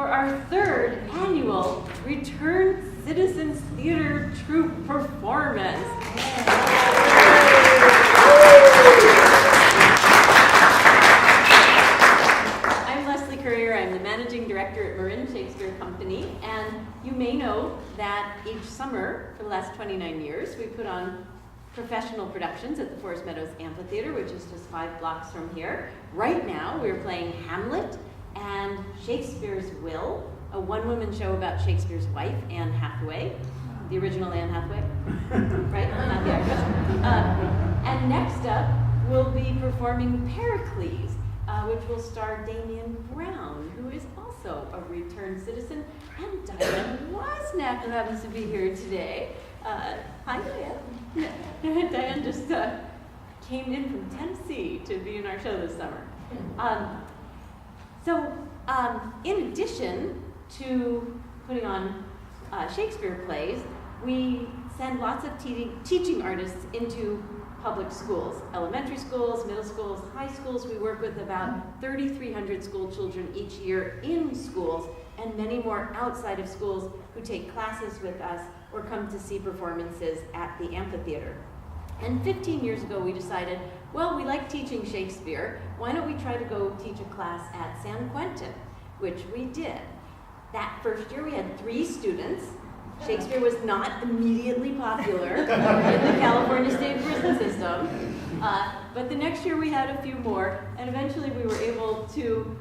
for our third annual Return Citizens Theater Troupe performance. I'm Leslie Currier. I'm the Managing Director at Marin Shakespeare Company, and you may know that each summer for the last 29 years we put on professional productions at the Forest Meadows Amphitheater, which is just 5 blocks from here. Right now we're playing Hamlet and Shakespeare's Will, a one-woman show about Shakespeare's wife, Anne Hathaway, the original Anne Hathaway, right? Not the actress. And next up, we'll be performing Pericles, which will star Damian Brown, who is also a returned citizen, and Diane Wozniak, who happens to be here today. Hi, Diane. Diane just came in from Tennessee to be in our show this summer. In addition to putting on Shakespeare plays, we send lots of teaching artists into public schools, elementary schools, middle schools, high schools. We work with about 3,300 school children each year in schools, and many more outside of schools who take classes with us or come to see performances at the amphitheater. And 15 years ago we decided, well, we like teaching Shakespeare, why don't we try to go teach a class at San Quentin, which we did. That first year we had 3 students. Shakespeare was not immediately popular in the California state prison system, but the next year we had a few more, and eventually we were able to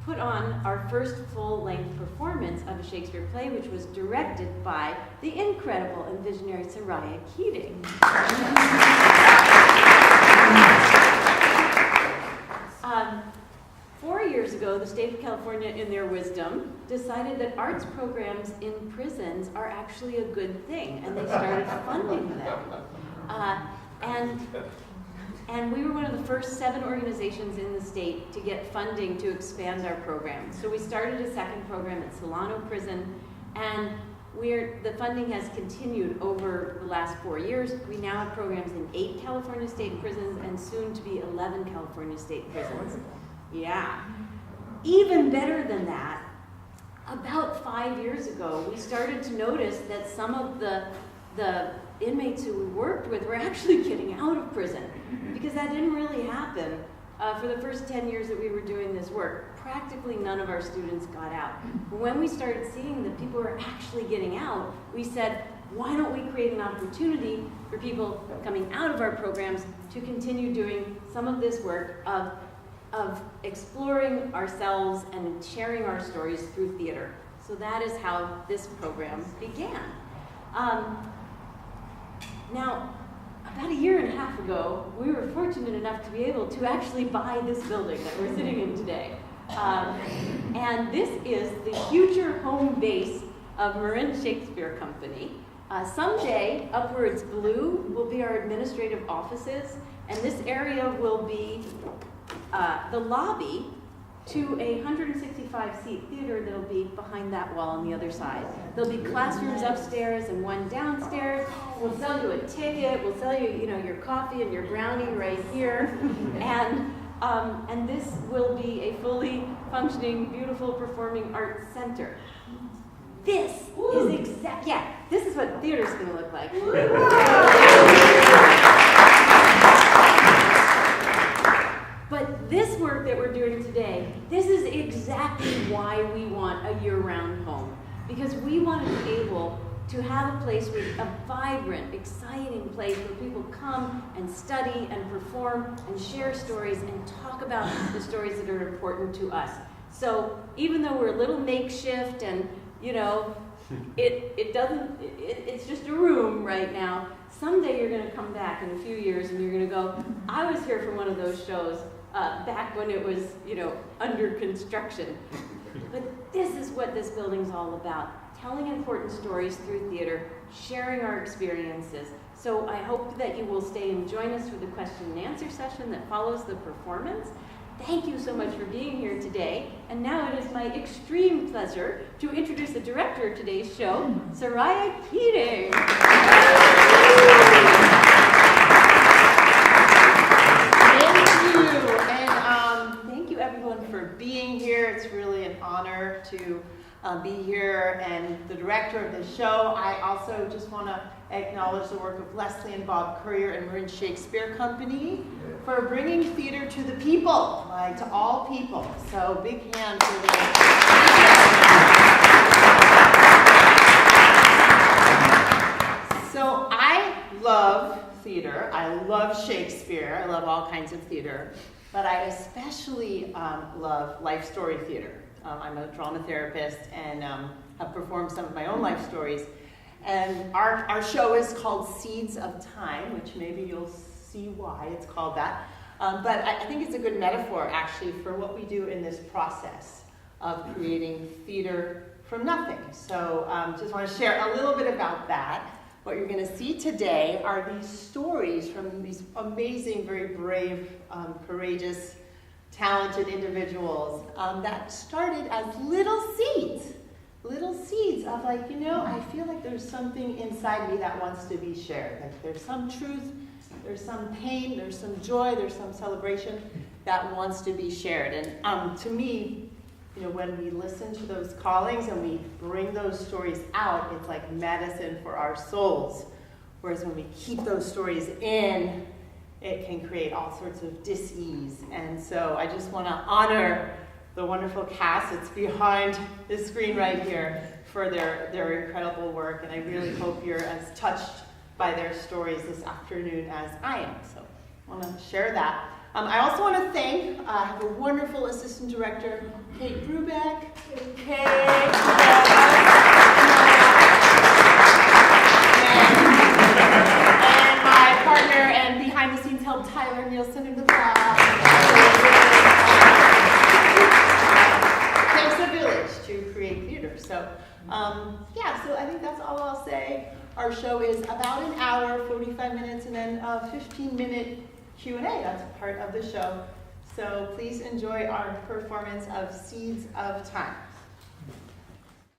put on our first full-length performance of a Shakespeare play, which was directed by the incredible and visionary Soraya Keating. 4 years ago, the state of California, in their wisdom, decided that arts programs in prisons are actually a good thing, and they started funding them. And we were one of the first 7 organizations in the state to get funding to expand our program. So we started a second program at Solano Prison, and the funding has continued over the last 4 years. We now have programs in 8 California state prisons and soon to be 11 California state prisons. Yeah. Even better than that, about 5 years ago, we started to notice that some of the inmates who we worked with were actually getting out of prison, because that didn't really happen for the first 10 years that we were doing this work. Practically none of our students got out. When we started seeing that people were actually getting out, we said, why don't we create an opportunity for people coming out of our programs to continue doing some of this work of exploring ourselves and sharing our stories through theater. So that is how this program began. Now, about 1.5 years ago, we were fortunate enough to be able to actually buy this building that we're sitting in today. And this is the future home base of Marin Shakespeare Company. Someday, Upwards Blue will be our administrative offices, and this area will be the lobby to a 165-seat theater that'll be behind that wall on the other side. There'll be classrooms upstairs and one downstairs. We'll sell you a ticket. We'll sell you, your coffee and your brownie right here. And this will be a fully functioning, beautiful performing arts center. This is this is what theater's going to look like. But this work that we're doing today, this is exactly why we want a year-round home. Because we want to be able to have a place with a vibrant, exciting place where people come and study and perform and share stories and talk about the stories that are important to us. So even though we're a little makeshift and, it's just a room right now, someday you're going to come back in a few years and you're going to go, I was here for one of those shows back when it was, under construction. But this is what this building's all about, telling important stories through theater, sharing our experiences. So I hope that you will stay and join us for the question and answer session that follows the performance. Thank you so much for being here today. And now it is my extreme pleasure to introduce the director of today's show, Soraya Keating. Thank you everyone for being here. It's really an honor honor to be here and the director of the show. I also just want to acknowledge the work of Leslie and Bob Currier and Marin Shakespeare Company for bringing theater to the people, like to all people. So big hand for them. So I love theater. I love Shakespeare. I love all kinds of theater. But I especially love life story theater. I'm a drama therapist and have performed some of my own life stories. And our show is called Seeds of Time, which maybe you'll see why it's called that. But I think it's a good metaphor, actually, for what we do in this process of creating theater from nothing. So just want to share a little bit about that. What you're going to see today are these stories from these amazing, very brave, courageous, talented individuals that started as little seeds of like, I feel like there's something inside me that wants to be shared. Like there's some truth, there's some pain, there's some joy, there's some celebration that wants to be shared. And to me, when we listen to those callings and we bring those stories out, it's like medicine for our souls. Whereas when we keep those stories in, it can create all sorts of dis-ease. And so I just want to honor the wonderful cast that's behind the screen right here for their incredible work. And I really hope you're as touched by their stories this afternoon as I am. So I want to share that. I also want to thank, I have a wonderful assistant director, Kate Brubeck. And my partner and behind the scenes help, Tyler Nielsen in the back. It takes a village to create theater. So, so I think that's all I'll say. Our show is about an hour, 45 minutes, and then a 15-minute Q&A. That's part of the show. So please enjoy our performance of Seeds of Time.